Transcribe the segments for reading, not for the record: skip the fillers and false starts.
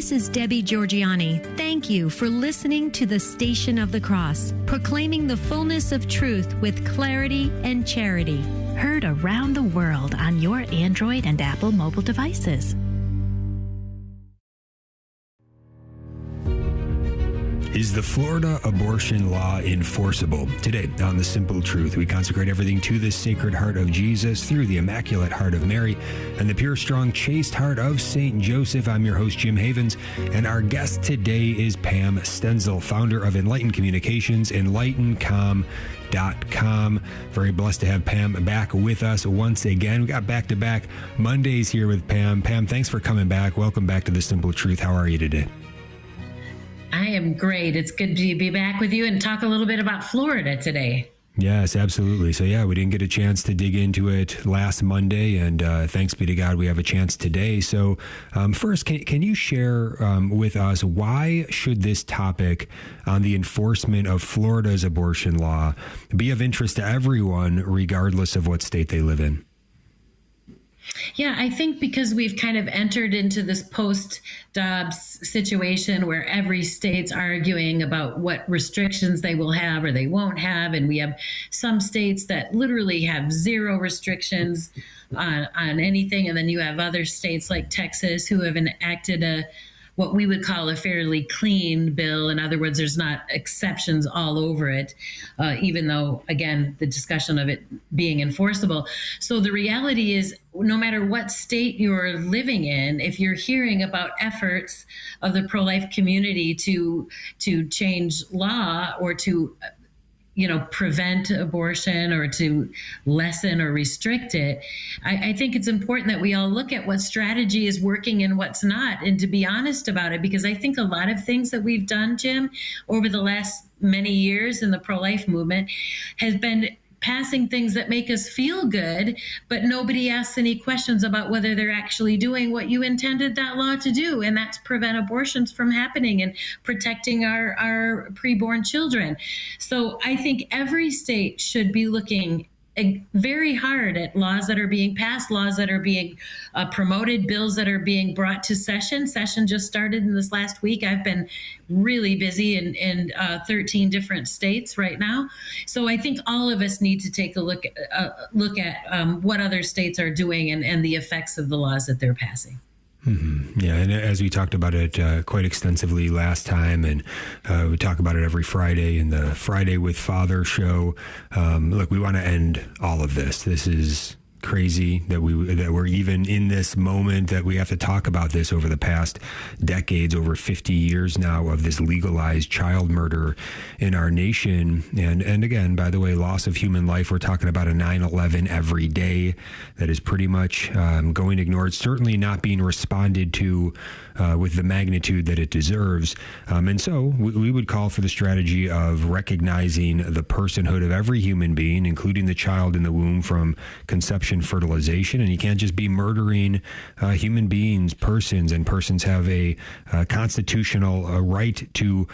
This is Debbie Georgiani. Thank you for listening to the Station of the Cross, proclaiming the fullness of truth with clarity and charity. Heard around the world on your Android and Apple mobile devices. Is the Florida abortion law enforceable? Today on The Simple Truth, we consecrate everything to the Sacred Heart of Jesus through the Immaculate Heart of Mary and the pure, strong, chaste heart of Saint Joseph. I'm your host, Jim Havens, and our guest today is Pam Stenzel, founder of Enlightened Communications, enlightencom.com. Very blessed to have Pam back with us once again. We got back-to-back Mondays here with Pam. Pam, thanks for coming back. Welcome back to The Simple Truth. How are you today? I am great. It's good to be back with you and talk a little bit about Florida today. Yes, absolutely. So we didn't get a chance to dig into it last Monday, and thanks be to God we have a chance today. So first, can you share with us why should this topic on the enforcement of Florida's abortion law be of interest to everyone, regardless of what state they live in? Yeah, I think because we've kind of entered into this post-Dobbs situation where every state's arguing about what restrictions they will have or they won't have. And we have some states that literally have zero restrictions on anything. And then you have other states like Texas who have enacted what we would call a fairly clean bill. In other words, there's not exceptions all over it, even though, again, the discussion of it being enforceable. So the reality is, no matter what state you're living in, if you're hearing about efforts of the pro-life community to change law or to prevent abortion or to lessen or restrict it, I think it's important that we all look at what strategy is working and what's not, and to be honest about it, because I think a lot of things that we've done, Jim, over the last many years in the pro-life movement has been passing things that make us feel good, but nobody asks any questions about whether they're actually doing what you intended that law to do, and that's prevent abortions from happening and protecting our preborn children. So I think every state should be looking very hard at laws that are being passed, laws that are being promoted, bills that are being brought to session. Session just started in this last week. I've been really busy in 13 different states right now. So I think all of us need to take a look at what other states are doing and the effects of the laws that they're passing. Mm-hmm. Yeah, and as we talked about it quite extensively last time, and we talk about it every Friday in the Friday with Father show. Look, we want to end all of this. This is crazy that we're even in this moment, that we have to talk about this over the past decades, over 50 years now of this legalized child murder in our nation. And again, by the way, loss of human life, we're talking about a 9/11 every day that is pretty much going ignored, certainly not being responded to with the magnitude that it deserves. And so we would call for the strategy of recognizing the personhood of every human being, including the child in the womb from conception, fertilization. And you can't just be murdering human beings, persons, and persons have a constitutional right to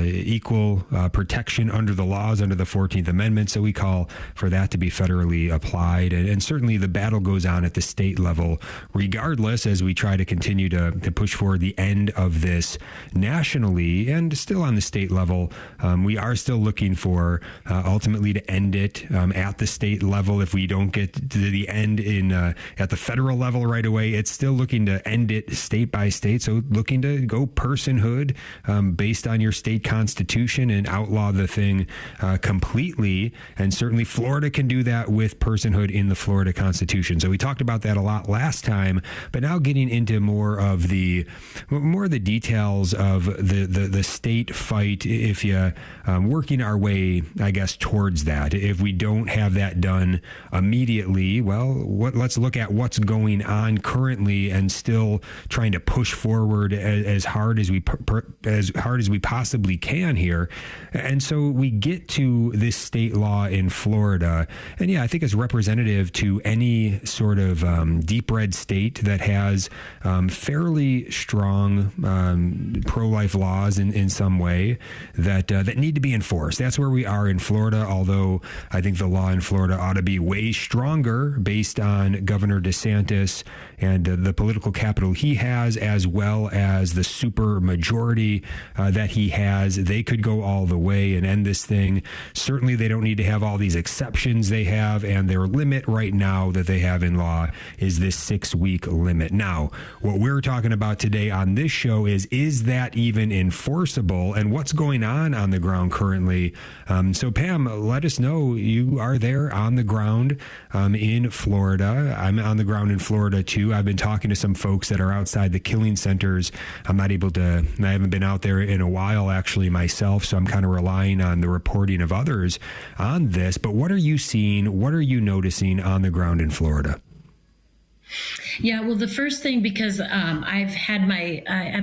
equal protection under the laws, under the 14th Amendment. So we call for that to be federally applied. And certainly the battle goes on at the state level, regardless, as we try to continue to push for the end of this nationally and still on the state level. We are still looking for ultimately to end it at the state level. If we don't get to the end at the federal level right away, it's still looking to end it state by state. So looking to go personhood based on your state constitution and outlaw the thing completely. And certainly Florida can do that with personhood in the Florida Constitution. So we talked about that a lot last time, but now getting into more of the details of the state fight, if you working our way, I guess, towards that. If we don't have that done immediately, well, let's look at what's going on currently and still trying to push forward as hard as we possibly can here. And so we get to this state law in Florida, and yeah, I think it's representative to any sort of deep red state that has fairly strong pro-life laws in some way that need to be enforced. That's where we are in Florida, although I think the law in Florida ought to be way stronger based on Governor DeSantis and the political capital he has, as well as the super majority that he has. They could go all the way and end this thing. Certainly, they don't need to have all these exceptions they have, and their limit right now that they have in law is this 6-week limit. Now, what we're talking about today on this show is that even enforceable, and what's going on the ground currently? So Pam, let us know. You are there on the ground in Florida. I'm on the ground in Florida too. I've been talking to some folks that are outside the killing centers. I haven't been out there in a while actually myself, so I'm kind of relying on the reporting of others on this. But what are you seeing? What are you noticing on the ground in Florida? Yeah, well, the first thing, because I've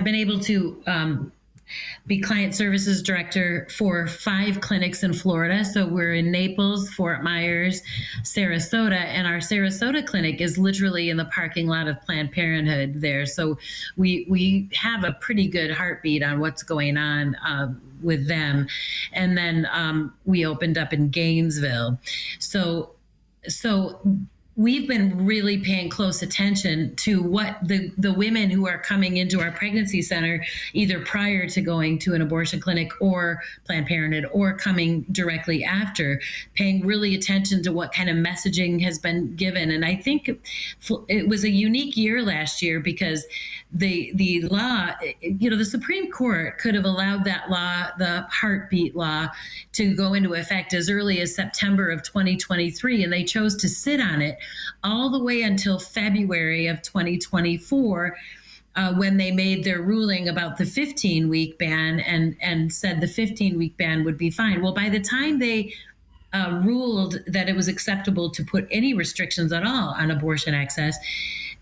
been able to be client services director for 5 clinics in Florida. So we're in Naples, Fort Myers, Sarasota, and our Sarasota clinic is literally in the parking lot of Planned Parenthood there. So we have a pretty good heartbeat on what's going on with them. And then we opened up in Gainesville. So we've been really paying close attention to what the women who are coming into our pregnancy center, either prior to going to an abortion clinic or Planned Parenthood or coming directly after, paying really attention to what kind of messaging has been given. And I think it was a unique year last year because the law, the Supreme Court could have allowed that law, the heartbeat law, to go into effect as early as September of 2023, and they chose to sit on it all the way until February of 2024, when they made their ruling about the 15-week ban and said the 15-week ban would be fine. Well, by the time they ruled that it was acceptable to put any restrictions at all on abortion access,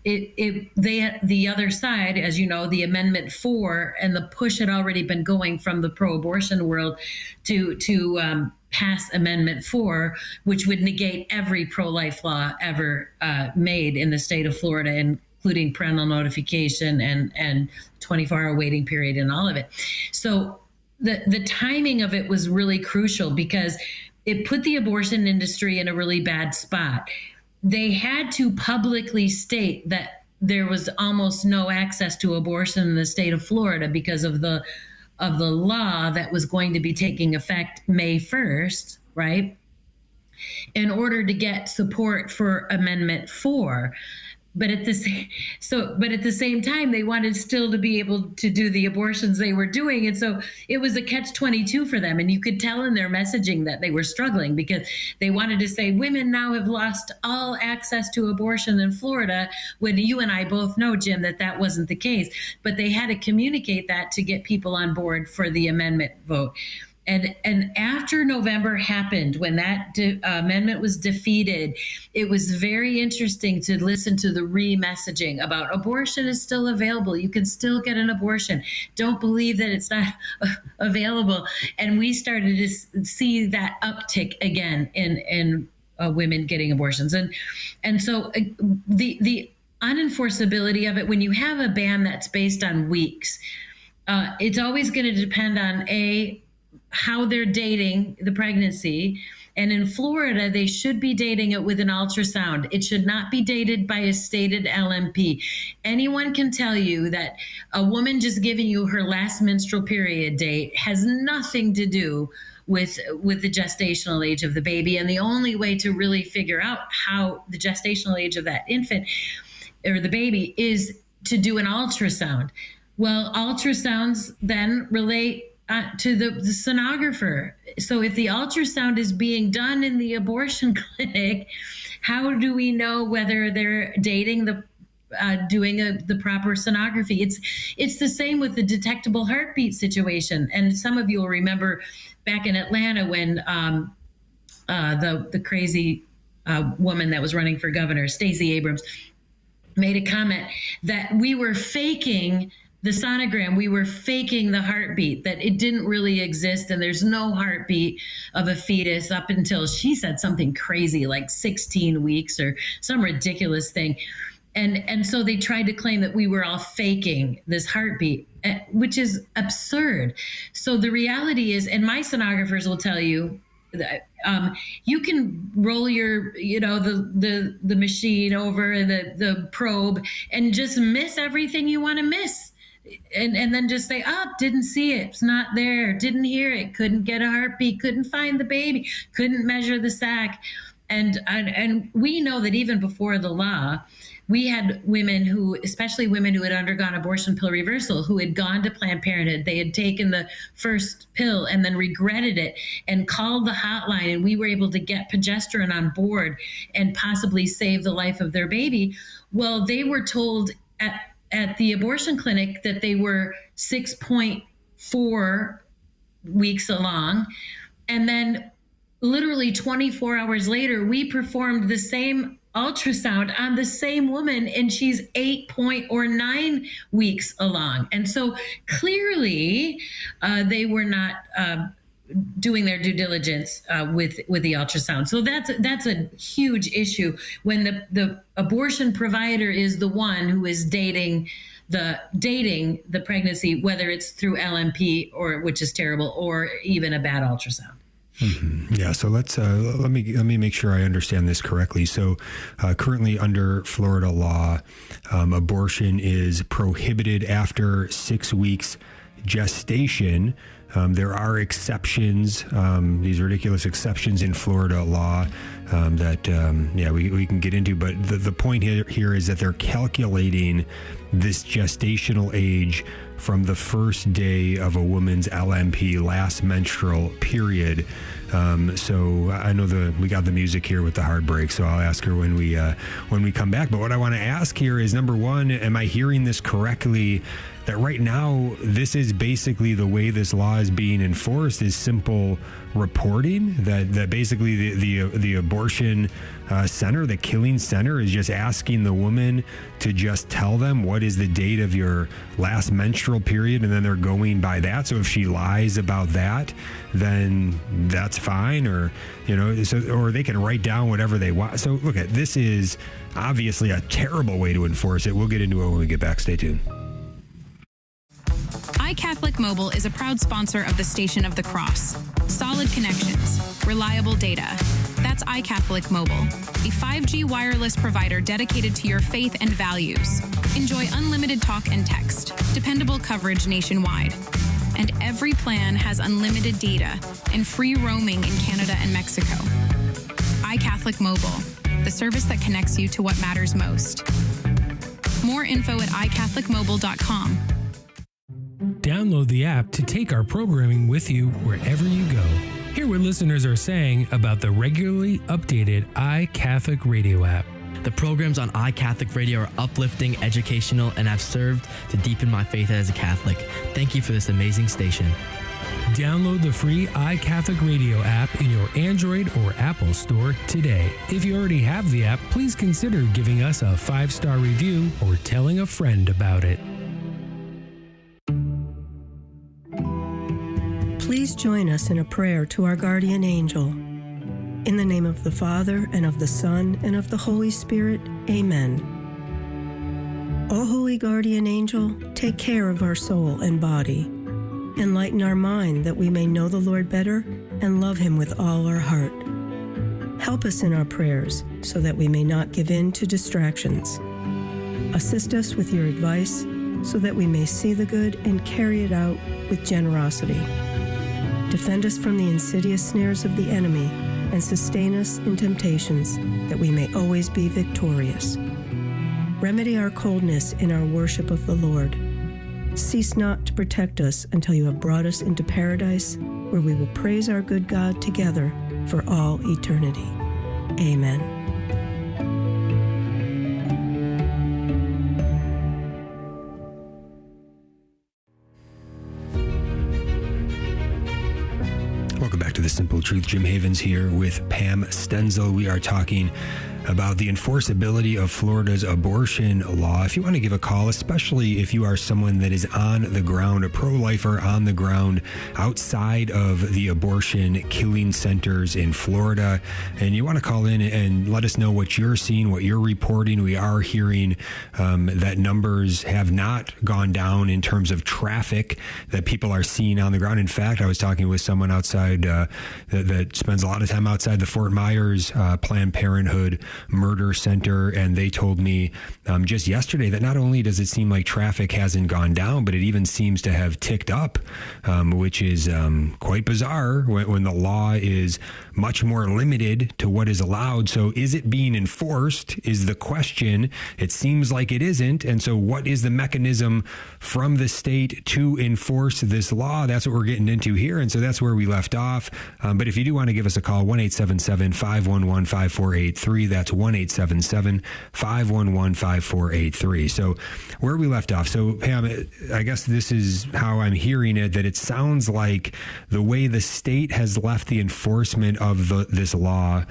the other side, as you know, the Amendment 4 and the push had already been going from the pro-abortion world to pass Amendment 4, which would negate every pro-life law ever made in the state of Florida, including parental notification and 24-hour waiting period and all of it. So the timing of it was really crucial because it put the abortion industry in a really bad spot. They had to publicly state that there was almost no access to abortion in the state of Florida because of the law that was going to be taking effect May 1st, right? In order to get support for Amendment 4. But at the same time, they wanted still to be able to do the abortions they were doing. And so it was a catch-22 for them. And you could tell in their messaging that they were struggling because they wanted to say women now have lost all access to abortion in Florida, when you and I both know, Jim, that wasn't the case. But they had to communicate that to get people on board for the amendment vote. And after November happened, when that amendment was defeated, it was very interesting to listen to the re-messaging about abortion is still available. You can still get an abortion. Don't believe that it's not available. And we started to see that uptick again in women getting abortions. And so the unenforceability of it, when you have a ban that's based on weeks, it's always going to depend on how they're dating the pregnancy. And in Florida, they should be dating it with an ultrasound. It should not be dated by a stated LMP. Anyone can tell you that a woman just giving you her last menstrual period date has nothing to do with the gestational age of the baby. And the only way to really figure out how the gestational age of that infant or the baby is to do an ultrasound. Well, ultrasounds then relate to the sonographer. So if the ultrasound is being done in the abortion clinic, how do we know whether they're dating doing the proper sonography? It's the same with the detectable heartbeat situation. And some of you will remember back in Atlanta when the crazy woman that was running for governor, Stacey Abrams, made a comment that we were faking the sonogram, we were faking the heartbeat, that it didn't really exist, and there's no heartbeat of a fetus up until, she said something crazy like 16 weeks or some ridiculous thing. And so they tried to claim that we were all faking this heartbeat, which is absurd. So the reality is, and my sonographers will tell you, You can roll your, the machine over the probe and just miss everything you want to miss. And then just say, didn't see it. It's not there. Didn't hear it. Couldn't get a heartbeat. Couldn't find the baby. Couldn't measure the sac. And we know that even before the law, we had women especially women who had undergone abortion pill reversal, who had gone to Planned Parenthood. They had taken the first pill and then regretted it and called the hotline, and we were able to get progesterone on board and possibly save the life of their baby. Well, they were told at the abortion clinic that they were 6.4 weeks along. And then literally 24 hours later, we performed the same ultrasound on the same woman, and she's 8.9 weeks along. And so clearly they were not doing their due diligence with the ultrasound. So that's a huge issue when the abortion provider is the one who is dating the pregnancy, whether it's through LMP, or which is terrible, or even a bad ultrasound. Mm-hmm. Yeah. So let me make sure I understand this correctly. So currently under Florida law, abortion is prohibited after 6 weeks gestation. There are exceptions, these ridiculous exceptions in Florida law that we can get into. But the point here is that they're calculating this gestational age from the first day of a woman's LMP, last menstrual period. So I know we got the music here with the hard break, so I'll ask her when we come back. But what I want to ask here is, number one, am I hearing this correctly? That right now, this is basically the way this law is being enforced, is simple reporting, that basically the abortion center, the killing center, is just asking the woman to just tell them what is the date of your last menstrual period, and then they're going by that. So if she lies about that, then that's fine, or or they can write down whatever they want. So look, this is obviously a terrible way to enforce it. We'll get into it when we get back. Stay tuned. iCatholic Mobile is a proud sponsor of the Station of the Cross. Solid connections, reliable data. That's iCatholic Mobile, a 5G wireless provider dedicated to your faith and values. Enjoy unlimited talk and text, dependable coverage nationwide. And every plan has unlimited data and free roaming in Canada and Mexico. iCatholic Mobile, the service that connects you to what matters most. More info at iCatholicMobile.com. Download the app to take our programming with you wherever you go. Hear what listeners are saying about the regularly updated iCatholic Radio app. The programs on iCatholic Radio are uplifting, educational, and have served to deepen my faith as a Catholic. Thank you for this amazing station. Download the free iCatholic Radio app in your Android or Apple store today. If you already have the app, please consider giving us a 5-star review or telling a friend about it. Please join us in a prayer to our guardian angel. In the name of the Father, and of the Son, and of the Holy Spirit, amen. O holy guardian angel, take care of our soul and body. Enlighten our mind that we may know the Lord better and love him with all our heart. Help us in our prayers so that we may not give in to distractions. Assist us with your advice so that we may see the good and carry it out with generosity. Defend us from the insidious snares of the enemy and sustain us in temptations that we may always be victorious. Remedy our coldness in our worship of the Lord. Cease not to protect us until you have brought us into paradise, where we will praise our good God together for all eternity. Amen. Welcome back to The Simple Truth. Jim Havens here with Pam Stenzel. We are talking about the enforceability of Florida's abortion law. If you want to give a call, especially if you are someone that is on the ground, a pro-lifer on the ground outside of the abortion killing centers in Florida, and you want to call in and let us know what you're seeing, what you're reporting. We are hearing that numbers have not gone down in terms of traffic that people are seeing on the ground. In fact, I was talking with someone outside that spends a lot of time outside the Fort Myers Planned Parenthood Murder Center, and they told me just yesterday that not only does it seem like traffic hasn't gone down, but it even seems to have ticked up, which is quite bizarre when the law is much more limited to what is allowed. So is it being enforced is the question. It seems like it isn't. And so what is the mechanism from the state to enforce this law? That's what we're getting into here. And so that's where we left off. But if you do want to give us a call, 1-877-511-5483. That's 1-877-511-5483. So where we left off. So Pam, I guess this is how I'm hearing it, that it sounds like the way the state has left the enforcement of this law,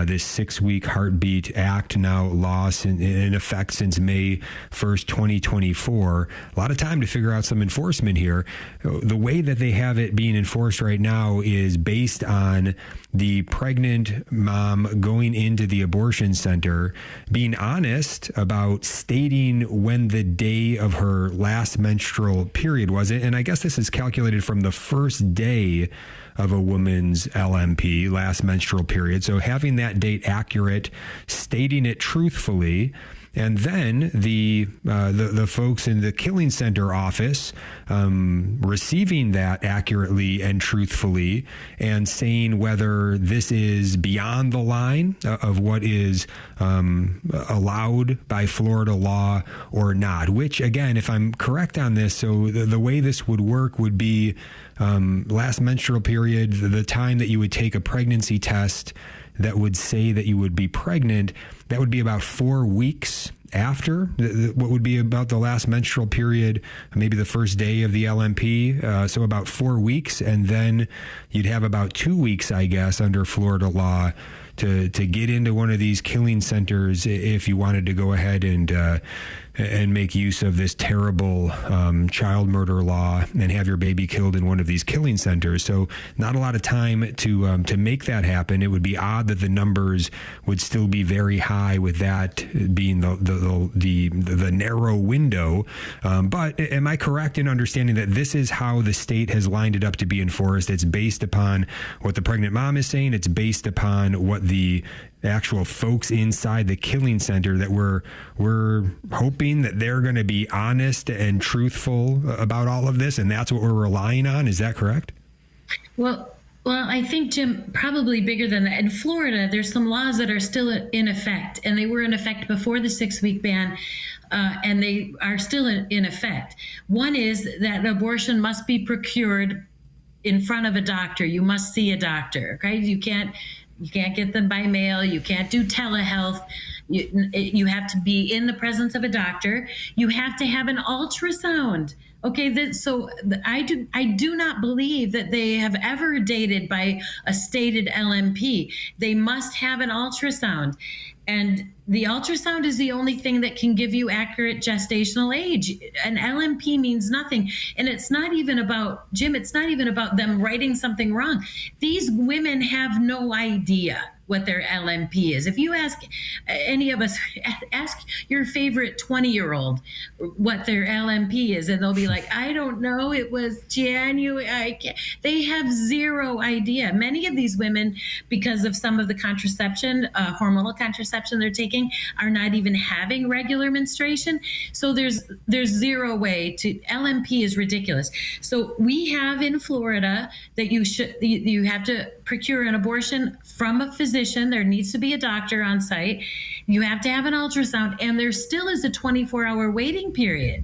this 6-week Heartbeat Act now law in effect since May 1st, 2024, a lot of time to figure out some enforcement here. The way that they have it being enforced right now is based on the pregnant mom going into the abortion center, being honest about stating when the day of her last menstrual period was. And I guess this is calculated from the first day of a woman's LMP, last menstrual period. So having that date accurate, stating it truthfully, and then the folks in the killing center office receiving that accurately and truthfully and saying whether this is beyond the line of what is allowed by Florida law or not. Which, again, if I'm correct on this, so the way this would work would be last menstrual period, the time that you would take a pregnancy test that would say that you would be pregnant, that would be about 4 weeks after what would be about the last menstrual period, maybe the first day of the LMP. So about 4 weeks. And then you'd have about 2 weeks, I guess, under Florida law to get into one of these killing centers if you wanted to go ahead and make use of this terrible child murder law and have your baby killed in one of these killing centers. So not a lot of time to make that happen. It would be odd that the numbers would still be very high with that being the narrow window. But am I correct in understanding that this is how the state has lined it up to be enforced? It's based upon what the pregnant mom is saying. It's based upon what the actual folks inside the killing center, that we're hoping that they're going to be honest and truthful about all of this, and that's what we're relying on. Is that correct? Well, I think, Jim, probably bigger than that. In Florida, there's some laws that are still in effect, and they were in effect before the 6-week ban, and they are still in effect. One is that abortion must be procured in front of a doctor. You must see a doctor, okay? You can't get them by mail. You can't do telehealth. You have to be in the presence of a doctor. You have to have an ultrasound. Okay, I do not believe that they have ever dated by a stated LMP. They must have an ultrasound. And the ultrasound is the only thing that can give you accurate gestational age. An LMP means nothing. And it's not even about, Jim, it's not even about them writing something wrong. These women have no idea what their LMP is. If you ask any of us, ask your favorite 20-year-old what their LMP is, and they'll be like, I don't know, it was January. They have zero idea. Many of these women, because of some of the contraception, hormonal contraception they're taking, are not even having regular menstruation. So there's zero way to, LMP is ridiculous. So we have in Florida that you have to procure an abortion from a physician. There needs to be a doctor on site. You have to have an ultrasound, and there still is a 24-hour waiting period,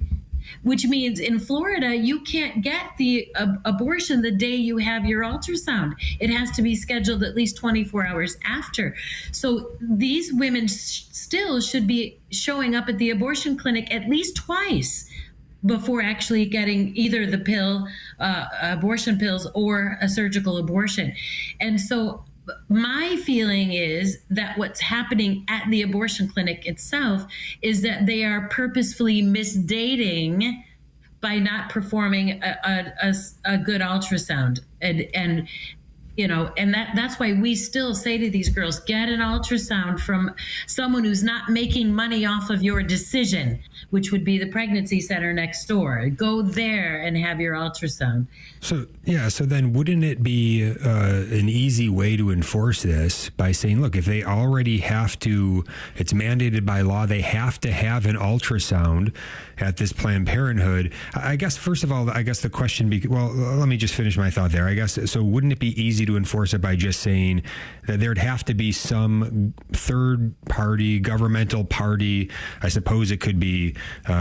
which means in Florida, you can't get the abortion the day you have your ultrasound. It has to be scheduled at least 24 hours after. So these women still should be showing up at the abortion clinic at least twice before actually getting either the pill, abortion pills, or a surgical abortion. And so my feeling is that what's happening at the abortion clinic itself is that they are purposefully misdating by not performing a good ultrasound. And that's why we still say to these girls, get an ultrasound from someone who's not making money off of your decision, which would be the pregnancy center next door. Go there and have your ultrasound. So then wouldn't it be an easy way to enforce this by saying, look, if they already have to, it's mandated by law, they have to have an ultrasound at this Planned Parenthood. I guess, first of all, the question, let me just finish my thought there. I guess, so wouldn't it be easy to enforce it by just saying that there'd have to be some third party, governmental party? I suppose it could be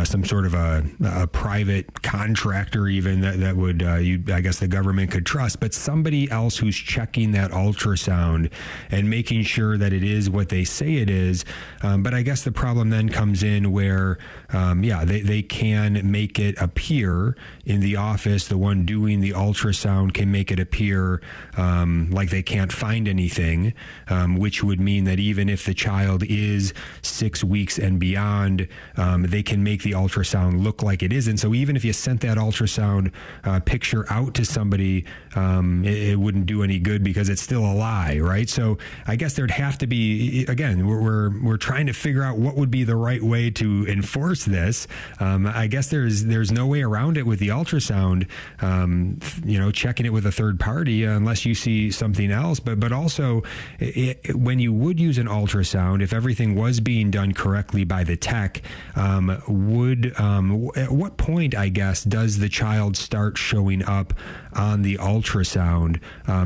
some sort of a private contractor even that would, I guess the government could trust, but somebody else who's checking that ultrasound and making sure that it is what they say it is. But I guess the problem then comes in where, they can make it appear in the office, the one doing the ultrasound can make it appear like they can't find anything, which would mean that even if the child is 6 weeks and beyond, they can make the ultrasound look like it isn't. So even if you sent that ultrasound picture out to somebody, it wouldn't do any good because it's still a lie, right? So I guess there'd have to be, again, we're trying to figure out what would be the right way to enforce this. I guess there's no way around it with the ultrasound, checking it with a third party unless you see something else. But also, when you would use an ultrasound, if everything was being done correctly by the tech, at what point, I guess, does the child start showing up on the ultrasound?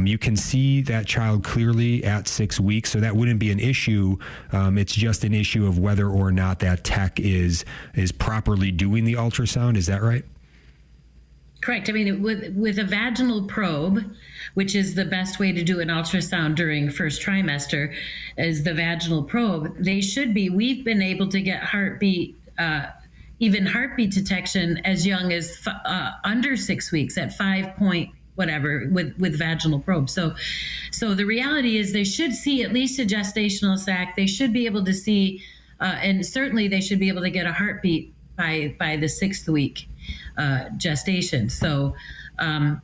You can see that child clearly at 6 weeks, so that wouldn't be an issue. It's just an issue of whether or not that tech is properly doing the ultrasound. Is that right? Correct. I mean, with a vaginal probe, which is the best way to do an ultrasound during first trimester, is the vaginal probe. We've been able to get heartbeat detection as young as under 6 weeks at 5 point whatever with vaginal probe. So the reality is they should see at least a gestational sac. They should be able to see, and certainly they should be able to get a heartbeat by the 6th week gestation. So, they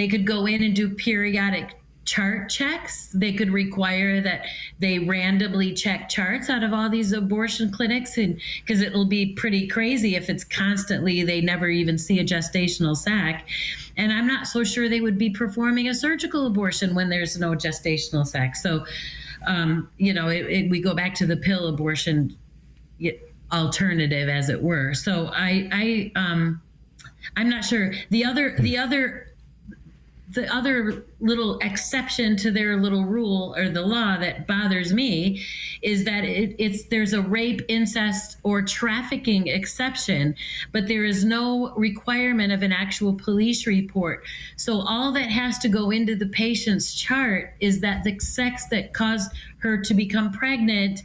could go in and do periodic chart checks. They could require that they randomly check charts out of all these abortion clinics, and because it'll be pretty crazy if it's constantly they never even see a gestational sac. And I'm not so sure they would be performing a surgical abortion when there's no gestational sac. So we go back to the pill abortion alternative, as it were. So I'm not sure. The other little exception to their little rule or the law that bothers me is that there's a rape, incest, or trafficking exception, but there is no requirement of an actual police report. So all that has to go into the patient's chart is that the sex that caused her to become pregnant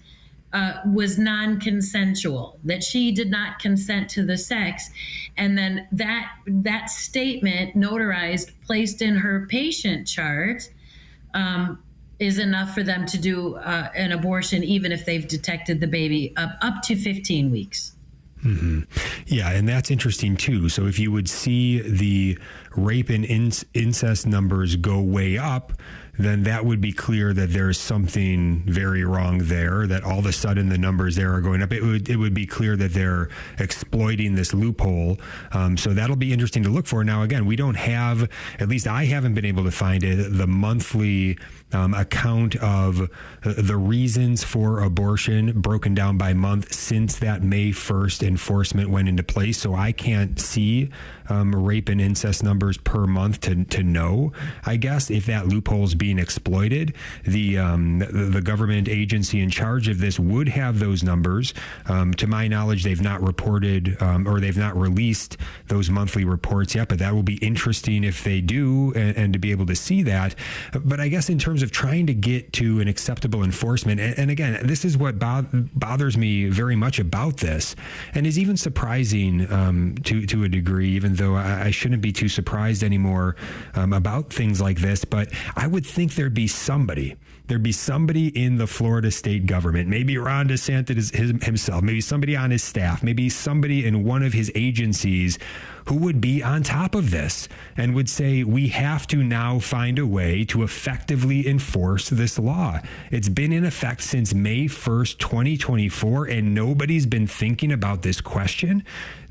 was non-consensual, that she did not consent to the sex. And then that statement notarized, placed in her patient chart, is enough for them to do an abortion, even if they've detected the baby up to 15 weeks. Mm-hmm. Yeah, and that's interesting too. So if you would see the rape and incest numbers go way up, then that would be clear that there's something very wrong there, that all of a sudden the numbers there are going up. It would be clear that they're exploiting this loophole. So that'll be interesting to look for. Now, again, we don't have, at least I haven't been able to find it, the monthly account of the reasons for abortion broken down by month since that May 1st enforcement went into place. So I can't see rape and incest numbers per month to know, I guess, if that loophole's being being exploited. The government agency in charge of this would have those numbers. To my knowledge, they've not reported or they've not released those monthly reports yet, but that will be interesting if they do, and to be able to see that. But I guess in terms of trying to get to an acceptable enforcement, and again, this is what bothers me very much about this, and is even surprising to a degree, even though I shouldn't be too surprised anymore about things like this. But I would think there'd be somebody in the Florida state government, maybe Ron DeSantis himself, maybe somebody on his staff, maybe somebody in one of his agencies who would be on top of this and would say, we have to now find a way to effectively enforce this law. It's been in effect since May 1st, 2024, and nobody's been thinking about this question.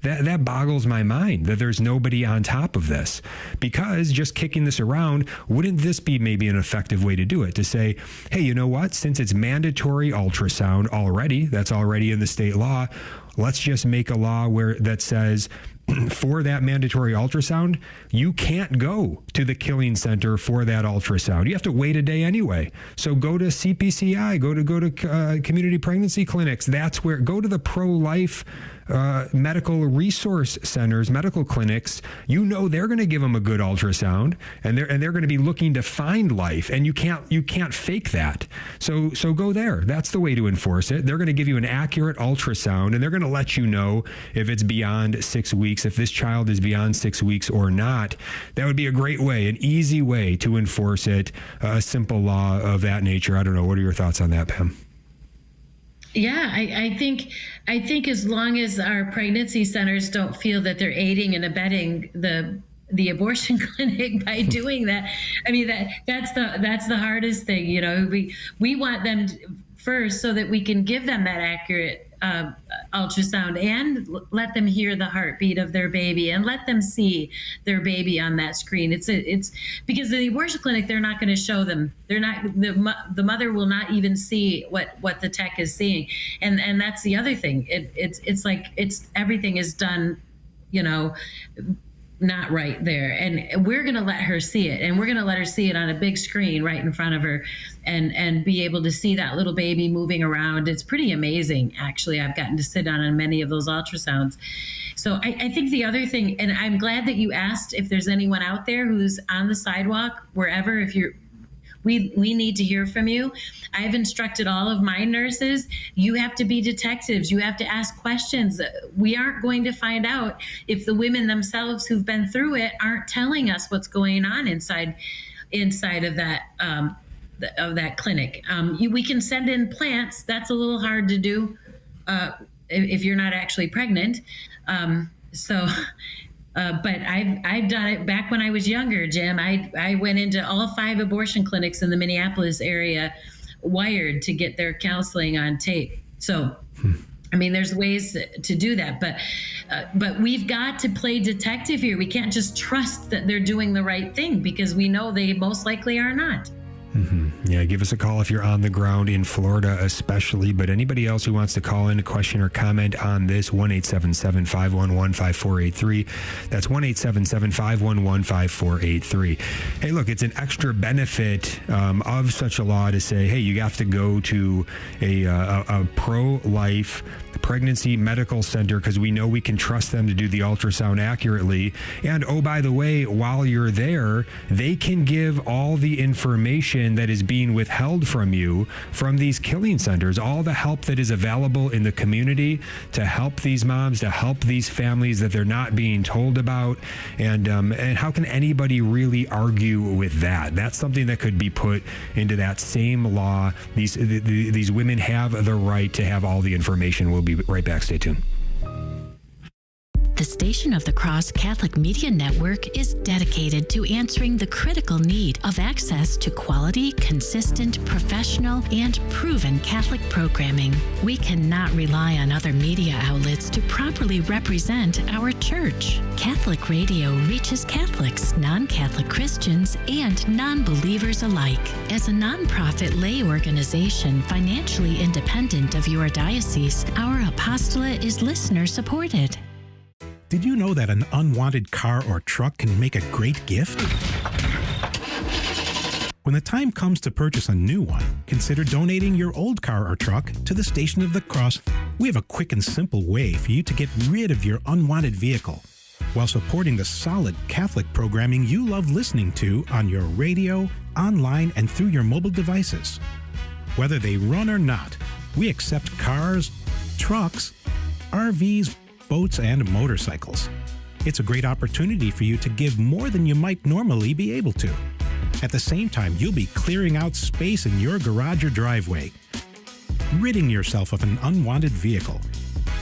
That boggles my mind that there's nobody on top of this, because just kicking this around, wouldn't this be maybe an effective way to do it? To say, hey, you know what? Since it's mandatory ultrasound already, that's already in the state law, let's just make a law that says, for that mandatory ultrasound, you can't go to the killing center for that ultrasound. You have to wait a day anyway. So go to CPCI, go to community pregnancy clinics. That's where, go to the pro-life medical resource centers, medical clinics. You know they're going to give them a good ultrasound, and they're going to be looking to find life, and you can't fake that. So go there. That's the way to enforce it. They're going to give you an accurate ultrasound, and they're going to let you know if it's beyond 6 weeks, if this child is beyond 6 weeks or not. That would be a great way, an easy way to enforce it, a simple law of that nature. I don't know. What are your thoughts on that, Pam? Yeah, I think as long as our pregnancy centers don't feel that they're aiding and abetting the abortion clinic by doing that, I mean, that's the hardest thing. You know, we want them first so that we can give them that accurate ultrasound and let them hear the heartbeat of their baby and let them see their baby on that screen. It's because the abortion clinic, they're not going to show them. They're not, the mother will not even see what the tech is seeing. And that's the other thing. It's like everything is done, you know, not right there, and we're going to let her see it, and we're going to let her see it on a big screen right in front of her, and be able to see that little baby moving around. It's pretty amazing, actually. I've gotten to sit on many of those ultrasounds. So I think the other thing, and I'm glad that you asked if there's anyone out there who's on the sidewalk, wherever, if you're, we need to hear from you. I've instructed all of my nurses, you have to be detectives. You have to ask questions. We aren't going to find out if the women themselves who've been through it aren't telling us what's going on inside of that clinic. We can send in plants. That's a little hard to do if you're not actually pregnant. But I've done it back when I was younger, Jim. I went into all 5 abortion clinics in the Minneapolis area, wired to get their counseling on tape. So, I mean, there's ways to do that, but we've got to play detective here. We can't just trust that they're doing the right thing, because we know they most likely are not. Mm-hmm. Yeah, give us a call if you're on the ground in Florida especially, but anybody else who wants to call in a question or comment on this, 1-877-511-5483. That's 1-877-511-5483. Hey, look, it's an extra benefit of such a law to say, hey, you have to go to a pro-life pregnancy medical center because we know we can trust them to do the ultrasound accurately. And oh, by the way, while you're there, they can give all the information that is being withheld from you from these killing centers, all the help that is available in the community to help these moms, to help these families that they're not being told about. And how can anybody really argue with that? That's something that could be put into that same law. These women have the right to have all the information. We'll be right back. Stay tuned. The Station of the Cross Catholic Media Network is dedicated to answering the critical need of access to quality, consistent, professional, and proven Catholic programming. We cannot rely on other media outlets to properly represent our church. Catholic radio reaches Catholics, non-Catholic Christians, and non-believers alike. As a nonprofit lay organization financially independent of your diocese, our apostolate is listener-supported. Did you know that an unwanted car or truck can make a great gift? When the time comes to purchase a new one, consider donating your old car or truck to the Station of the Cross. We have a quick and simple way for you to get rid of your unwanted vehicle while supporting the solid Catholic programming you love listening to on your radio, online, and through your mobile devices. Whether they run or not, we accept cars, trucks, RVs, boats, and motorcycles. It's a great opportunity for you to give more than you might normally be able to. At the same time, you'll be clearing out space in your garage or driveway, ridding yourself of an unwanted vehicle.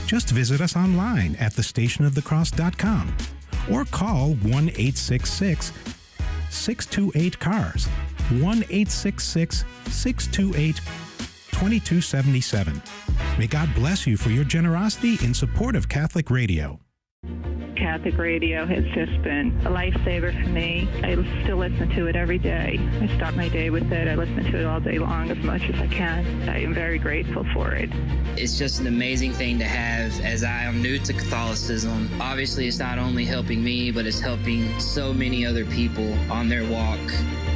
Just visit us online at thestationofthecross.com or call 1-866-628-CARS, 1-866-628-2277. May God bless you for your generosity in support of Catholic Radio. Catholic radio has just been a lifesaver for me. I still listen to it every day. I start my day with it. I listen to it all day long as much as I can. I am very grateful for it. It's just an amazing thing to have as I am new to Catholicism. Obviously, it's not only helping me, but it's helping so many other people on their walk.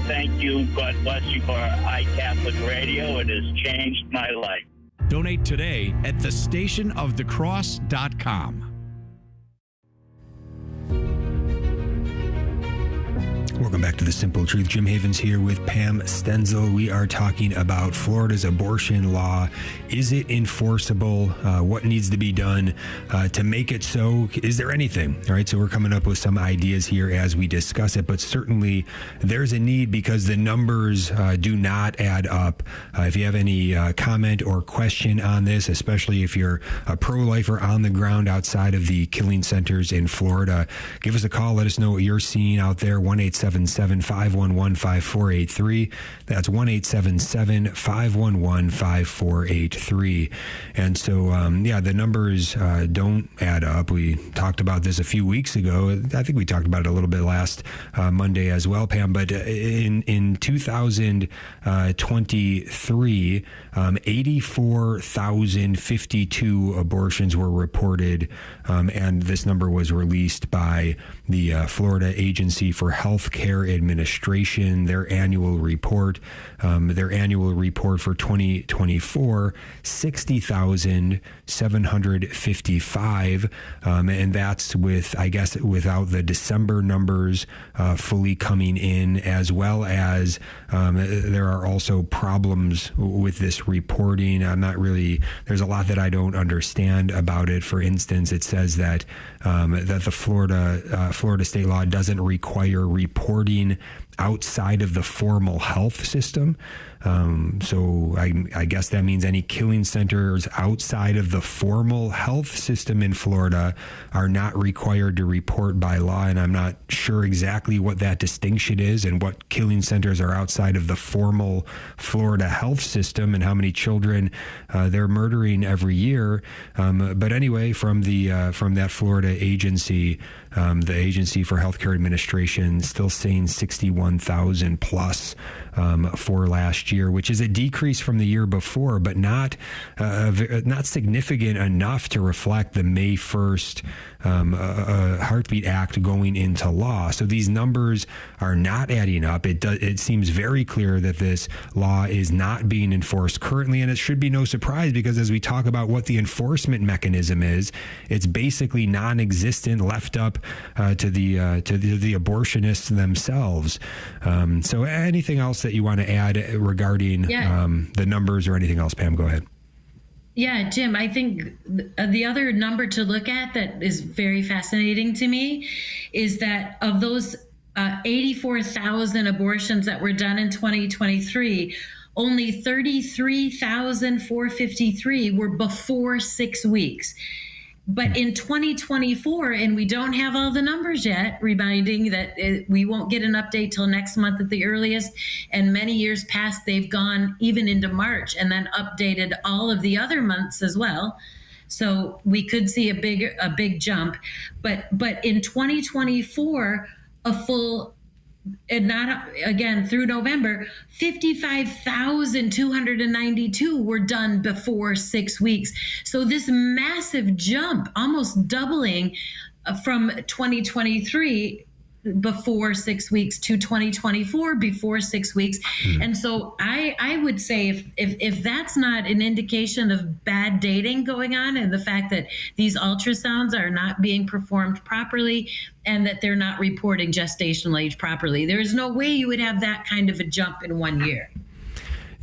Thank you. God bless you for iCatholic Radio. It has changed my life. Donate today at thestationofthecross.com. Welcome back to The Simple Truth. Jim Havens here with Pam Stenzel. We are talking about Florida's abortion law. Is it enforceable? What needs to be done to make it so? Is there anything? All right, so we're coming up with some ideas here as we discuss it, but certainly there's a need because the numbers do not add up. If you have any comment or question on this, especially if you're a pro-lifer on the ground outside of the killing centers in Florida, give us a call. Let us know what you're seeing out there. 1-877-511-5483. That's 1-877-511-5483. And so, the numbers don't add up. We talked about this a few weeks ago. I think we talked about it a little bit last Monday as well, Pam. But in 2023, 84,052 abortions were reported, and this number was released by the Florida Agency for Health Care Administration, their annual report for 2024, 60,755, and that's without the December numbers fully coming in, as well as there are also problems with this reporting. There's a lot that I don't understand about it. For instance, it says that the Florida state law doesn't require reporting outside of the formal health system. So I guess that means any killing centers outside of the formal health system in Florida are not required to report by law. And I'm not sure exactly what that distinction is and what killing centers are outside of the formal Florida health system and how many children they're murdering every year. But anyway, from that Florida agency, the Agency for Healthcare Administration still saying 61,000 plus for last year, which is a decrease from the year before, but not significant enough to reflect the May 1st Heartbeat Act going into law. So these numbers are not adding up. It seems very clear that this law is not being enforced currently, and it should be no surprise because as we talk about what the enforcement mechanism is, it's basically non-existent, left up to the abortionists themselves. So anything else that you want to add regarding the numbers or anything else, Pam? Go ahead. Yeah, Jim, I think the other number to look at that is very fascinating to me is that of those 84,000 abortions that were done in 2023, only 33,453 were before 6 weeks. But in 2024, and we don't have all the numbers yet, reminding that we won't get an update till next month at the earliest, and many years past, they've gone even into March and then updated all of the other months as well. So we could see a big jump. But in 2024, a full, and not again through November, 55,292 were done before 6 weeks. So this massive jump, almost doubling from 2023, before 6 weeks to 2024 before 6 weeks. And so I would say if that's not an indication of bad dating going on, and the fact that these ultrasounds are not being performed properly and that they're not reporting gestational age properly, there is no way you would have that kind of a jump in 1 year.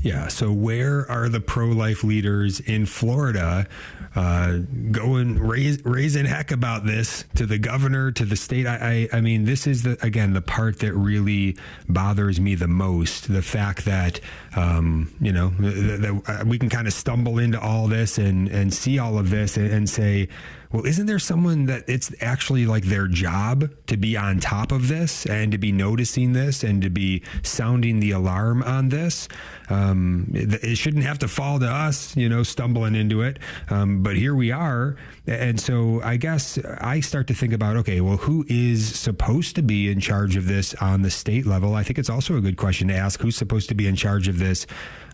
Yeah. So where are the pro-life leaders in Florida going raising heck about this to the governor, to the state? I mean, this is the part that really bothers me the most. The fact that, that we can kind of stumble into all this and see all of this and say, well, isn't there someone that it's actually like their job to be on top of this and to be noticing this and to be sounding the alarm on this? It shouldn't have to fall to us, stumbling into it. But here we are. And so I guess I start to think about, okay, well, who is supposed to be in charge of this on the state level? I think it's also a good question to ask, who's supposed to be in charge of this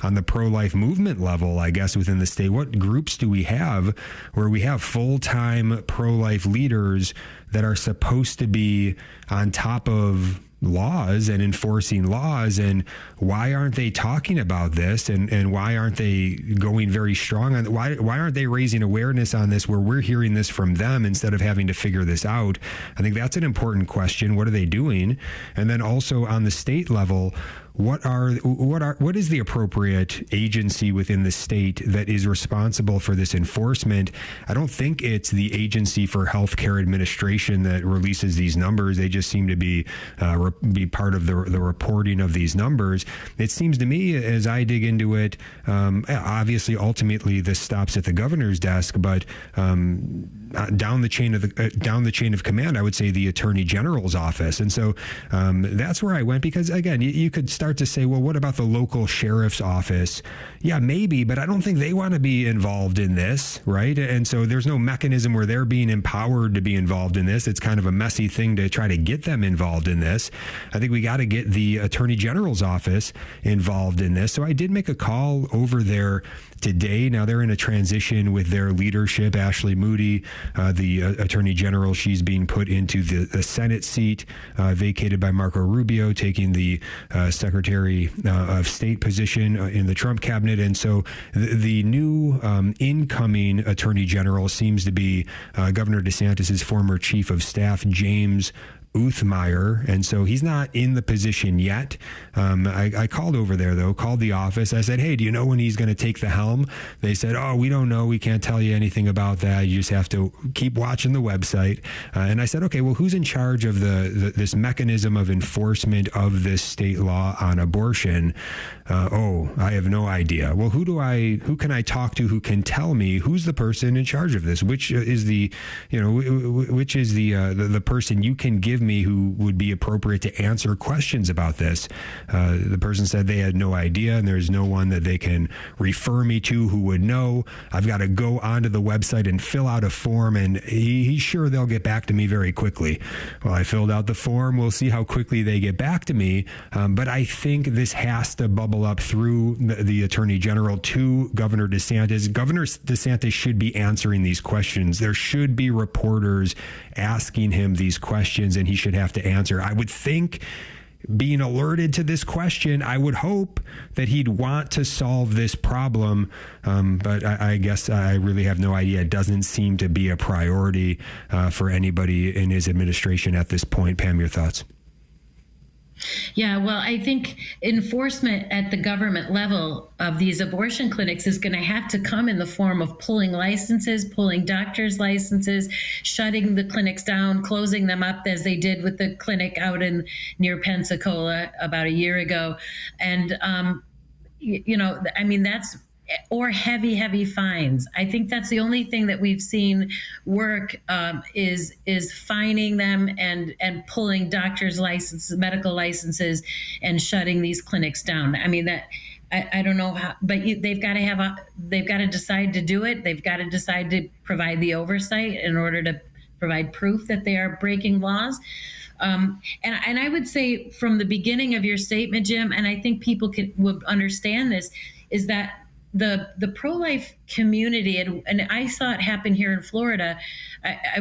on the pro-life movement level, I guess, within the state? What groups do we have where we have full-time pro-life leaders that are supposed to be on top of laws and enforcing laws? And why aren't they talking about this? And why aren't they going very strong on why aren't they raising awareness on this where we're hearing this from them instead of having to figure this out? I think that's an important question. What are they doing? And then also on the state level, what is the appropriate agency within the state that is responsible for this enforcement? I don't think it's the Agency for Healthcare Administration that releases these numbers. They just seem to be part of the reporting of these numbers. It seems to me, as I dig into it, obviously, ultimately, this stops at the governor's desk, but down the chain of command, I would say the Attorney General's office. And so that's where I went, because again, you could start to say, well, what about the local sheriff's office? Yeah, maybe, but I don't think they want to be involved in this, right? And so there's no mechanism where they're being empowered to be involved in this. It's kind of a messy thing to try to get them involved in this. I think we got to get the Attorney General's office involved in this. So I did make a call over there today. Now they're in a transition with their leadership. Ashley Moody, the Attorney General, she's being put into the Senate seat vacated by Marco Rubio, taking the Secretary of State position in the Trump cabinet. And so the new incoming Attorney General seems to be Governor DeSantis' former chief of staff, James Uthmeyer, and so he's not in the position yet. I called over there, though, called the office. I said, hey, do you know when he's going to take the helm? They said, oh, we don't know. We can't tell you anything about that. You just have to keep watching the website. And I said, okay, well, who's in charge of this mechanism of enforcement of this state law on abortion? I have no idea. Well, who can I talk to who can tell me who's the person in charge of this? Which is the person you can give me who would be appropriate to answer questions about this? The person said they had no idea, and there's no one that they can refer me to who would know. I've got to go onto the website and fill out a form, and he's sure they'll get back to me very quickly. Well, I filled out the form. We'll see how quickly they get back to me. But I think this has to bubble up through the Attorney General to Governor DeSantis. Governor DeSantis should be answering these questions. There should be reporters asking him these questions, and he should have to answer. I would think, being alerted to this question, I would hope that he'd want to solve this problem. But I guess I really have no idea. It doesn't seem to be a priority for anybody in his administration at this point. Pam, your thoughts? Yeah, well, I think enforcement at the government level of these abortion clinics is going to have to come in the form of pulling licenses, pulling doctors' licenses, shutting the clinics down, closing them up, as they did with the clinic out near Pensacola about a year ago. And, that's, or heavy fines. I think that's the only thing that we've seen work, is fining them and pulling doctors' licenses, medical licenses, and shutting these clinics down. I mean, that I don't know how, but they've got to decide to do it. They've got to decide to provide the oversight in order to provide proof that they are breaking laws. And I would say from the beginning of your statement, Jim, and I think people would understand this, is that the pro-life community, and I saw it happen here in Florida. I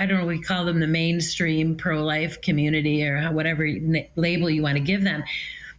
don't know, we call them the mainstream pro-life community or whatever label you want to give them.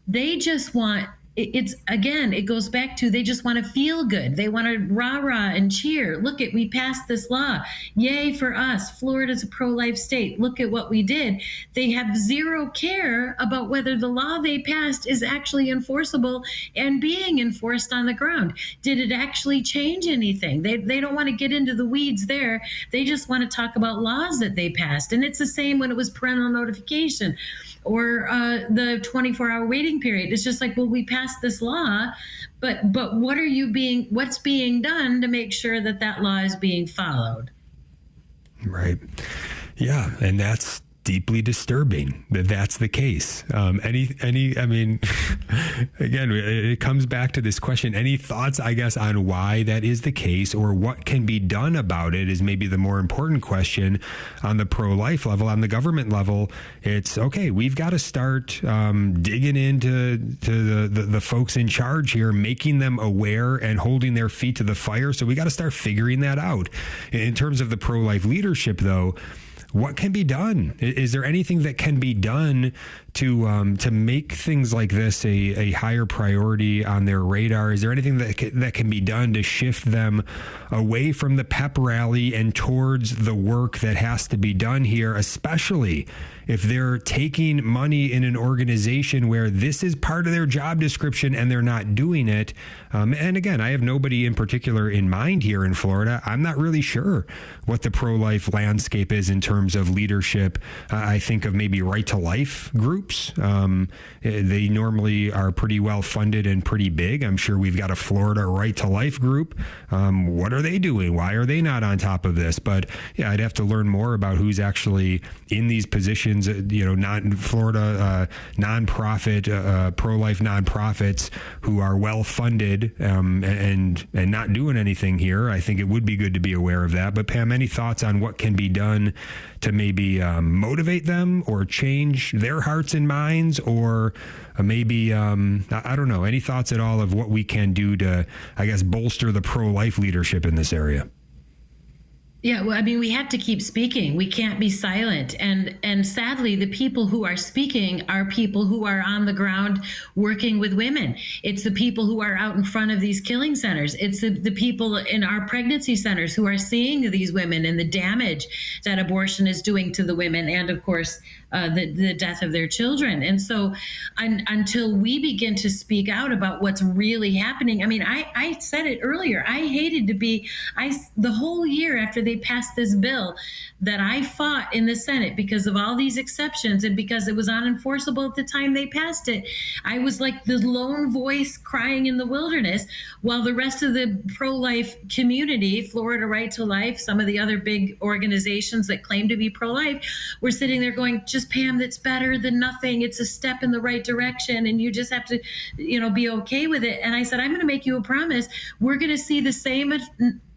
They just want, it goes back to, they just want to feel good. They want to rah-rah and cheer. Look we passed this law. Yay for us. Florida's a pro-life state. Look at what we did. They have zero care about whether the law they passed is actually enforceable and being enforced on the ground. Did it actually change anything? They don't want to get into the weeds there. They just want to talk about laws that they passed. And it's the same when it was parental notification or the 24-hour waiting period. It's just like, well, we passed this law, but what's being done to make sure that that law is being followed? Right. Yeah, and that's deeply disturbing that that's the case. I mean, again, it comes back to this question. Any thoughts, I guess, on why that is the case or what can be done about it is maybe the more important question on the pro-life level. On the government level, it's okay, we've got to start digging into the folks in charge here, making them aware and holding their feet to the fire. So we got to start figuring that out. In terms of the pro-life leadership, though, what can be done? Is there anything that can be done to make things like this a higher priority on their radar? Is there anything that can be done to shift them away from the pep rally and towards the work that has to be done here, especially if they're taking money in an organization where this is part of their job description and they're not doing it? And again, I have nobody in particular in mind here in Florida. I'm not really sure what the pro-life landscape is in terms of leadership. I think of maybe Right to Life groups. They normally are pretty well funded and pretty big. I'm sure we've got a Florida Right to Life group. What are they doing? Why are they not on top of this? But yeah, I'd have to learn more about who's actually in these positions. Not in Florida, nonprofit, pro-life nonprofits who are well funded and not doing anything here. I think it would be good to be aware of that. But Pam, any thoughts on what can be done to maybe motivate them or change their hearts and minds, or maybe, I don't know, any thoughts at all of what we can do to, I guess, bolster the pro-life leadership in this area? Yeah, well, I mean, we have to keep speaking. We can't be silent. And sadly, the people who are speaking are people who are on the ground working with women. It's the people who are out in front of these killing centers. It's the people in our pregnancy centers who are seeing these women and the damage that abortion is doing to the women, and of course, the death of their children. And so until we begin to speak out about what's really happening, I mean, I said it earlier, I hated to be, the whole year after they passed this bill that I fought in the Senate because of all these exceptions and because it was unenforceable at the time they passed it, I was like the lone voice crying in the wilderness, while the rest of the pro-life community, Florida Right to Life, some of the other big organizations that claim to be pro-life, were sitting there going, just Pam, that's better than nothing. It's a step in the right direction, and you just have to, be okay with it. And I said, I'm going to make you a promise. We're going to see the same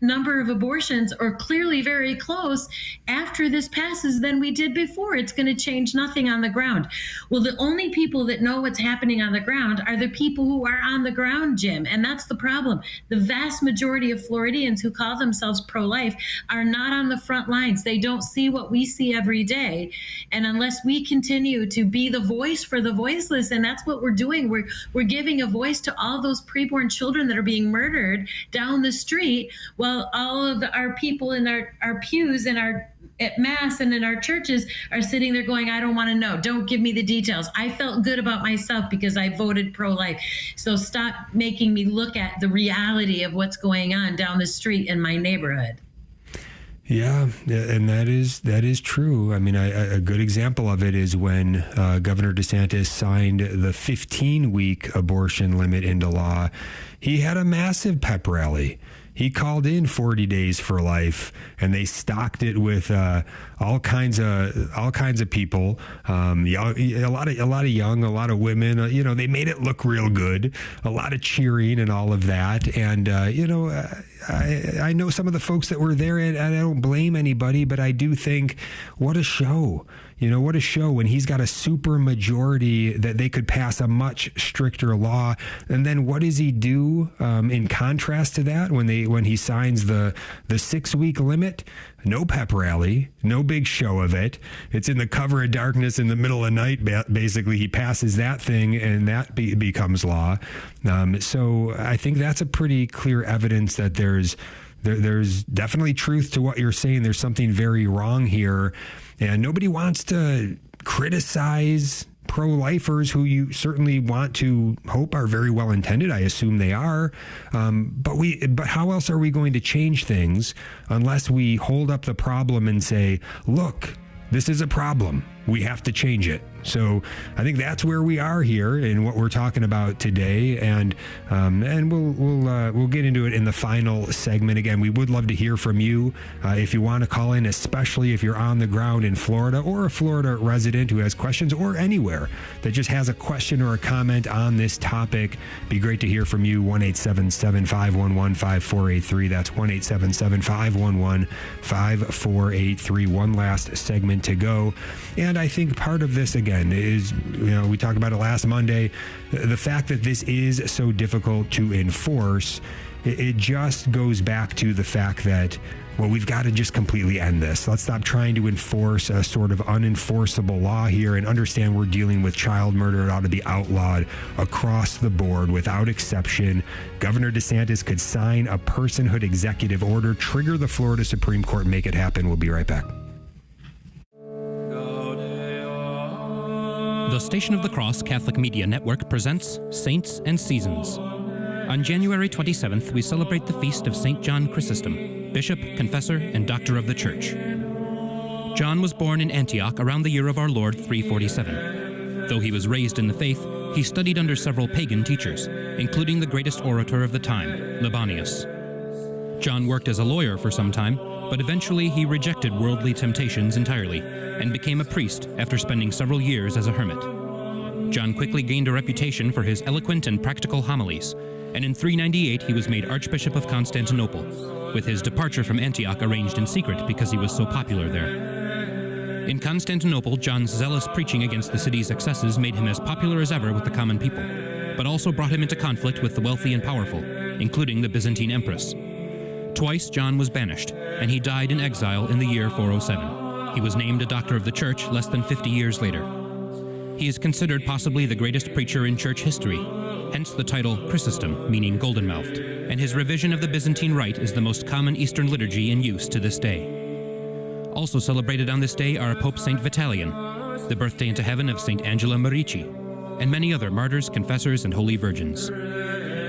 number of abortions, or clearly very close, after this passes than we did before. It's going to change nothing on the ground. Well, the only people that know what's happening on the ground are the people who are on the ground, Jim. And that's the problem. The vast majority of Floridians who call themselves pro-life are not on the front lines. They don't see what we see every day. And unless we continue to be the voice for the voiceless, and that's what we're doing, we're giving a voice to all those preborn children that are being murdered down the street, while all of our people in our pews and at Mass and in our churches are sitting there going, I don't want to know. Don't give me the details. I felt good about myself because I voted pro-life. So stop making me look at the reality of what's going on down the street in my neighborhood. Yeah, and that is true. I mean, a good example of it is when Governor DeSantis signed the 15-week abortion limit into law. He had a massive pep rally. He called in 40 days for life, and they stocked it with all kinds of people, a lot of young, a lot of women. They made it look real good, a lot of cheering and all of that. And I know some of the folks that were there, and I don't blame anybody, but I do think, what a show. What a show when he's got a super majority that they could pass a much stricter law. And then what does he do in contrast to that when he signs the 6-week limit? No pep rally, no big show of it. It's in the cover of darkness in the middle of the night. Basically, he passes that thing and that becomes law. So I think that's a pretty clear evidence that there's definitely truth to what you're saying. There's something very wrong here. And nobody wants to criticize pro-lifers who you certainly want to hope are very well intended. I assume they are. But how else are we going to change things unless we hold up the problem and say, look, this is a problem. We have to change it. So I think that's where we are here in what we're talking about today, and we'll get into it in the final segment. Again, we would love to hear from you if you want to call in, especially if you're on the ground in Florida or a Florida resident who has questions, or anywhere that just has a question or a comment on this topic. Be great to hear from you. 1-877-511-5483. That's 1-877-511-5483. One last segment to go, and I think part of this again is, we talked about it last Monday, the fact that this is so difficult to enforce. It just goes back to the fact that, well, we've got to just completely end this. Let's stop trying to enforce a sort of unenforceable law here and understand we're dealing with child murder. It ought to be outlawed across the board without exception. Governor DeSantis could sign a personhood executive order, trigger the Florida Supreme Court, and make it happen. We'll be right back. The Station of the Cross Catholic Media Network presents Saints and Seasons. On January 27th, we celebrate the feast of St. John Chrysostom, Bishop, Confessor, and Doctor of the Church. John was born in Antioch around the year of our Lord 347. Though he was raised in the faith, he studied under several pagan teachers, including the greatest orator of the time, Libanius. John worked as a lawyer for some time, but eventually he rejected worldly temptations entirely and became a priest after spending several years as a hermit. John quickly gained a reputation for his eloquent and practical homilies, and in 398 he was made Archbishop of Constantinople, with his departure from Antioch arranged in secret because he was so popular there. In Constantinople, John's zealous preaching against the city's excesses made him as popular as ever with the common people, but also brought him into conflict with the wealthy and powerful, including the Byzantine Empress. Twice John was banished, and he died in exile in the year 407. He was named a Doctor of the Church less than 50 years later. He is considered possibly the greatest preacher in church history, hence the title Chrysostom, meaning golden-mouthed, and his revision of the Byzantine Rite is the most common Eastern liturgy in use to this day. Also celebrated on this day are Pope St. Vitalian, the birthday into heaven of St. Angela Merici, and many other martyrs, confessors, and holy virgins.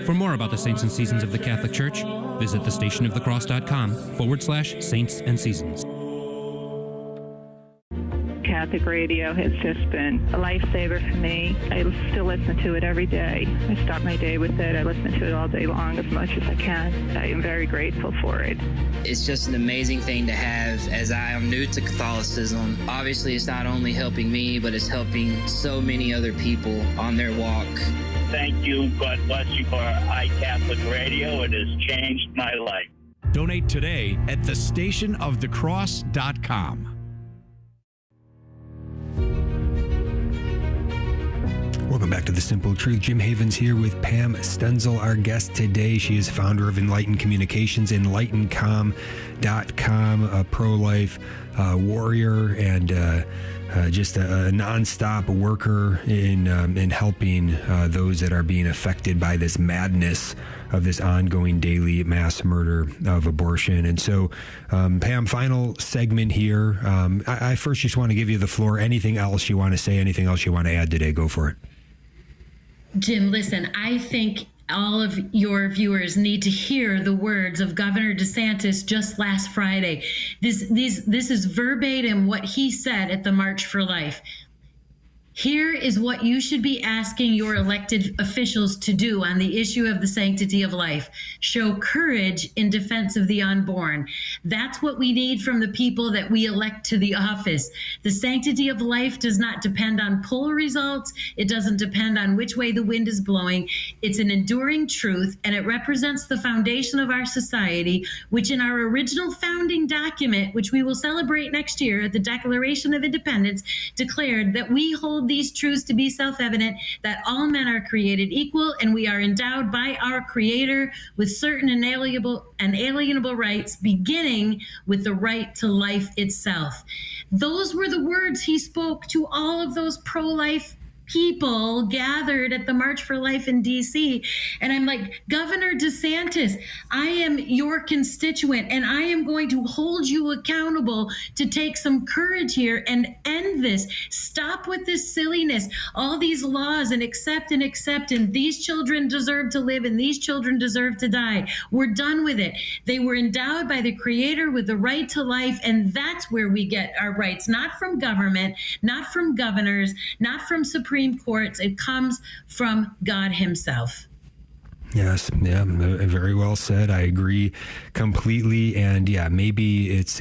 For more about the saints and seasons of the Catholic Church, visit thestationofthecross.com/saints and seasons. Catholic radio has just been a lifesaver for me. I still listen to it every day. I start my day with it. I listen to it all day long as much as I can. I am very grateful for it. It's just an amazing thing to have, as I am new to Catholicism. Obviously, it's not only helping me, but it's helping so many other people on their walk. Thank you. God bless you for iCatholic Radio. It has changed my life. Donate today at thestationofthecross.com. Welcome back to The Simple Truth. Jim Havens here with Pam Stenzel, our guest today. She is founder of Enlightened Communications, enlightencom.com, a pro-life warrior, and just a nonstop worker in helping those that are being affected by this madness of this ongoing daily mass murder of abortion. And so, Pam, final segment here. I first just want to give you the floor. Anything else you want to say, anything else you want to add today, go for it. Jim, listen, I think all of your viewers need to hear the words of Governor DeSantis just last Friday. This is verbatim what he said at the March for Life. Here is what you should be asking your elected officials to do on the issue of the sanctity of life. Show courage in defense of the unborn. That's what we need from the people that we elect to the office. The sanctity of life does not depend on poll results. It doesn't depend on which way the wind is blowing. It's an enduring truth, and it represents the foundation of our society, which in our original founding document, which we will celebrate next year, the Declaration of Independence, declared that we hold these truths to be self-evident, that all men are created equal, and we are endowed by our Creator with certain inalienable rights, beginning with the right to life itself. Those were the words he spoke to all of those pro-life people gathered at the March for Life in DC. And I'm like, Governor DeSantis, I am your constituent, and I am going to hold you accountable to take some courage here and end this. Stop with this silliness, all these laws, and accept, and these children deserve to live and these children deserve to die. We're done with it. They were endowed by the Creator with the right to life, and that's where we get our rights, not from government, not from governors, not from Supreme Courts. It comes from God himself. Yes, yeah, very well said. I agree completely. And yeah, maybe it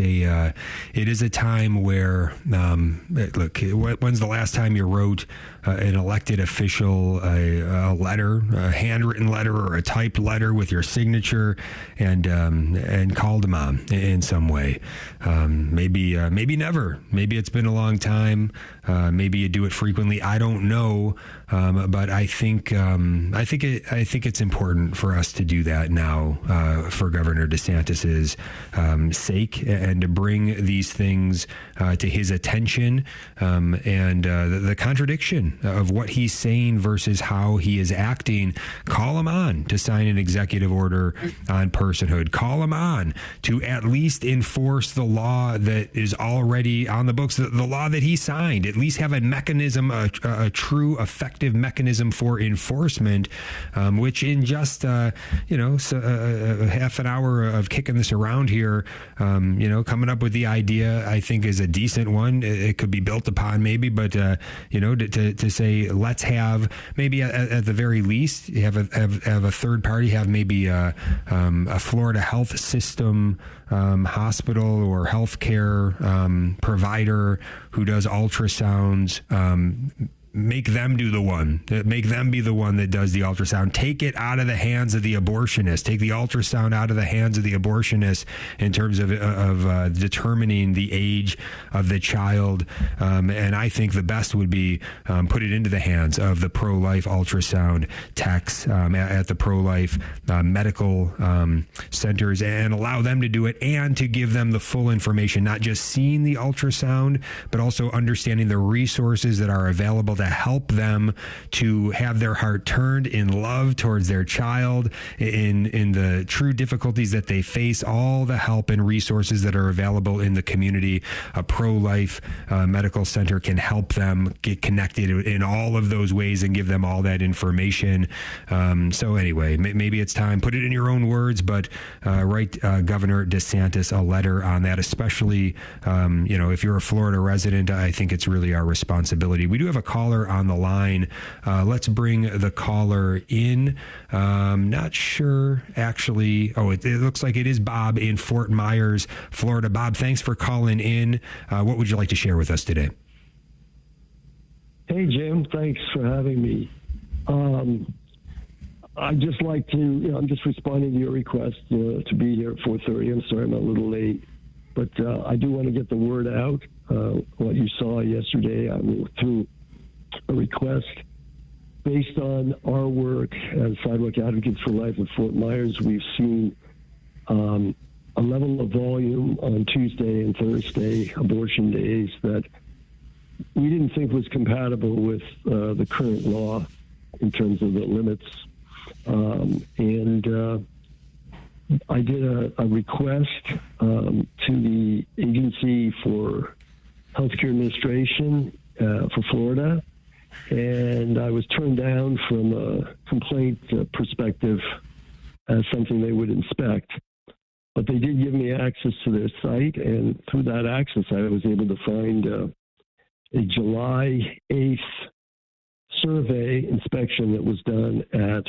is a time where, look, when's the last time you wrote an elected official a letter, a handwritten letter or a typed letter with your signature, and called them on in some way? Maybe never. Maybe it's been a long time. Maybe you do it frequently. I don't know. But I think it's important for us to do that now for Governor DeSantis's sake, and to bring these things to his attention, and the contradiction of what he's saying versus how he is acting. Call him on to sign an executive order on personhood. Call him on to at least enforce the law that is already on the books, the law that he signed. At least have a mechanism, a true effective mechanism for enforcement, which in just half an hour of kicking this around here, coming up with the idea, I think is a decent one. It could be built upon maybe, but to say, let's have maybe at the very least have a third party, have maybe a Florida health system hospital or healthcare provider who does ultrasounds. Make them be the one that does the ultrasound. Take it out of the hands of the abortionist. Take the ultrasound out of the hands of the abortionist in terms of determining the age of the child. And I think the best would be put it into the hands of the pro-life ultrasound techs at the pro-life medical centers, and allow them to do it, and to give them the full information, not just seeing the ultrasound, but also understanding the resources that are available to help them to have their heart turned in love towards their child in the true difficulties that they face. All the help and resources that are available in the community, a pro-life medical center can help them get connected in all of those ways and give them all that information. So anyway, maybe it's time, put it in your own words, but write Governor DeSantis a letter on that, especially if you're a Florida resident. I think it's really our responsibility. We do have a caller on the line. Let's bring the caller in. Not sure, actually. Oh, it looks like it is Bob in Fort Myers, Florida. Bob, thanks for calling in. What would you like to share with us today? Hey, Jim. Thanks for having me. I'd just like to, I'm just responding to your request to be here at 4:30. I'm sorry I'm a little late, but I do want to get the word out. What you saw yesterday, I went through a request based on our work as Sidewalk Advocates for Life at Fort Myers. We've seen a level of volume on Tuesday and Thursday abortion days that we didn't think was compatible with the current law in terms of the limits. And I did a request to the Agency for Healthcare Administration for Florida, and I was turned down from a complaint perspective as something they would inspect. But they did give me access to their site, and through that access, I was able to find a July 8th survey inspection that was done at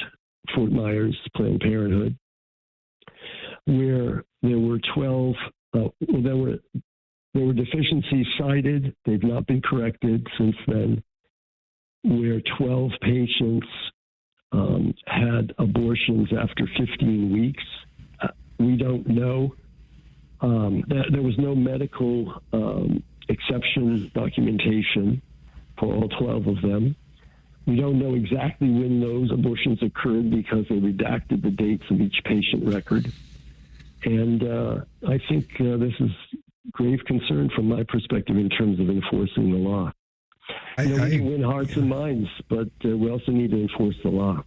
Fort Myers Planned Parenthood, where there were 12, there were deficiencies cited. They've not been corrected since then, where 12 patients had abortions after 15 weeks. We don't know. There was no medical exception documentation for all 12 of them. We don't know exactly when those abortions occurred because they redacted the dates of each patient record. And I think this is grave concern from my perspective in terms of enforcing the law. We can win hearts and minds, but we also need to enforce the law.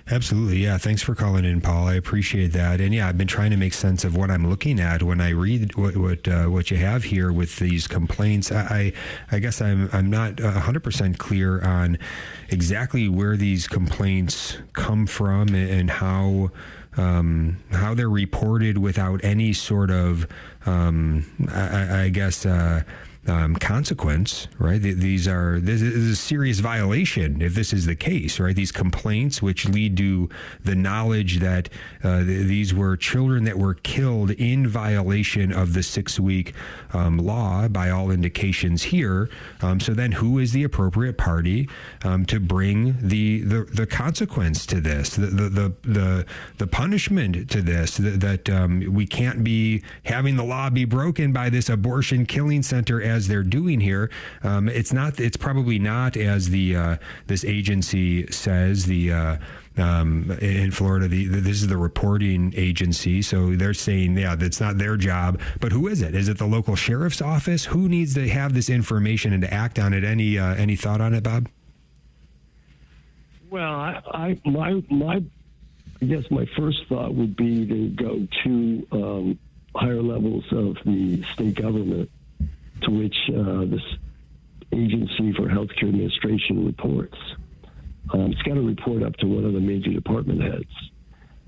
Absolutely. Yeah. Thanks for calling in, Paul. I appreciate that. And yeah, I've been trying to make sense of what I'm looking at when I read what you have here with these complaints. I guess I'm not 100% clear on exactly where these complaints come from and how they're reported without any sort of, consequence, right? This is a serious violation if this is the case, right? These complaints, which lead to the knowledge that these were children that were killed in violation of the 6-week law by all indications here. So then who is the appropriate party to bring the consequence to this, the punishment to this, that we can't be having the law be broken by this abortion killing center as they're doing here. It's probably not as this agency says, in Florida, this is the reporting agency. So they're saying, yeah, that's not their job. But who is it? Is it the local sheriff's office? Who needs to have this information and to act on it? Any thought on it, Bob? Well, I guess my first thought would be to go to higher levels of the state government, to which this Agency for Healthcare Administration reports. It's got to report up to one of the major department heads,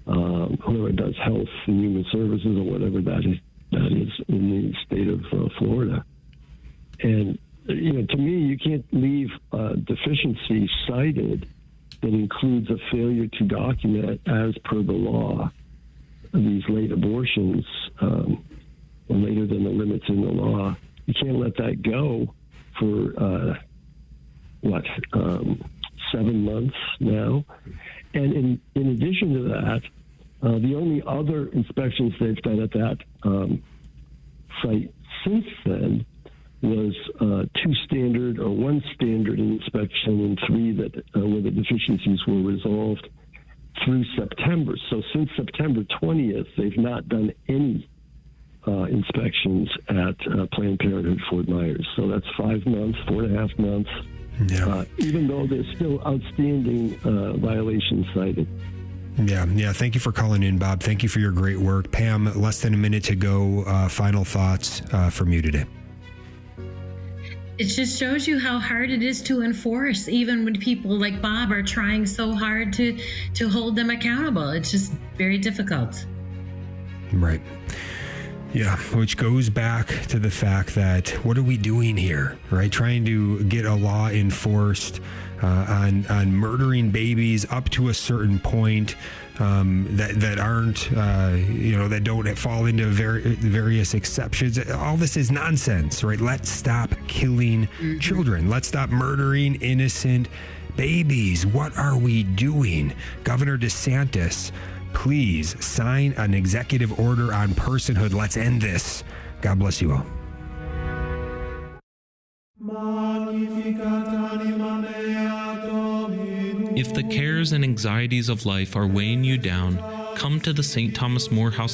whoever does health and human services or whatever that is in the state of Florida. And to me, you can't leave deficiency cited that includes a failure to document as per the law these late abortions later than the limits in the law. You can't let that go for 7 months now. And in addition to that, the only other inspections they've done at that site since then was one standard inspection and 3 that where the deficiencies were resolved through September. So since September 20th, they've not done any inspections at Planned Parenthood Fort Myers. So that's 5 months, 4.5 months, even though there's still outstanding violations cited. Yeah. Thank you for calling in, Bob. Thank you for your great work. Pam, less than a minute to go. Final thoughts from you today. It just shows you how hard it is to enforce, even when people like Bob are trying so hard to hold them accountable. It's just very difficult. Right. Yeah, which goes back to the fact that what are we doing here, right? Trying to get a law enforced on murdering babies up to a certain point that aren't, that don't fall into various exceptions. All this is nonsense, right? Let's stop killing children. Let's stop murdering innocent babies. What are we doing? Governor DeSantis, please sign an executive order on personhood. Let's end this. God bless you all. If the cares and anxieties of life are weighing you down, come to the St. Thomas More House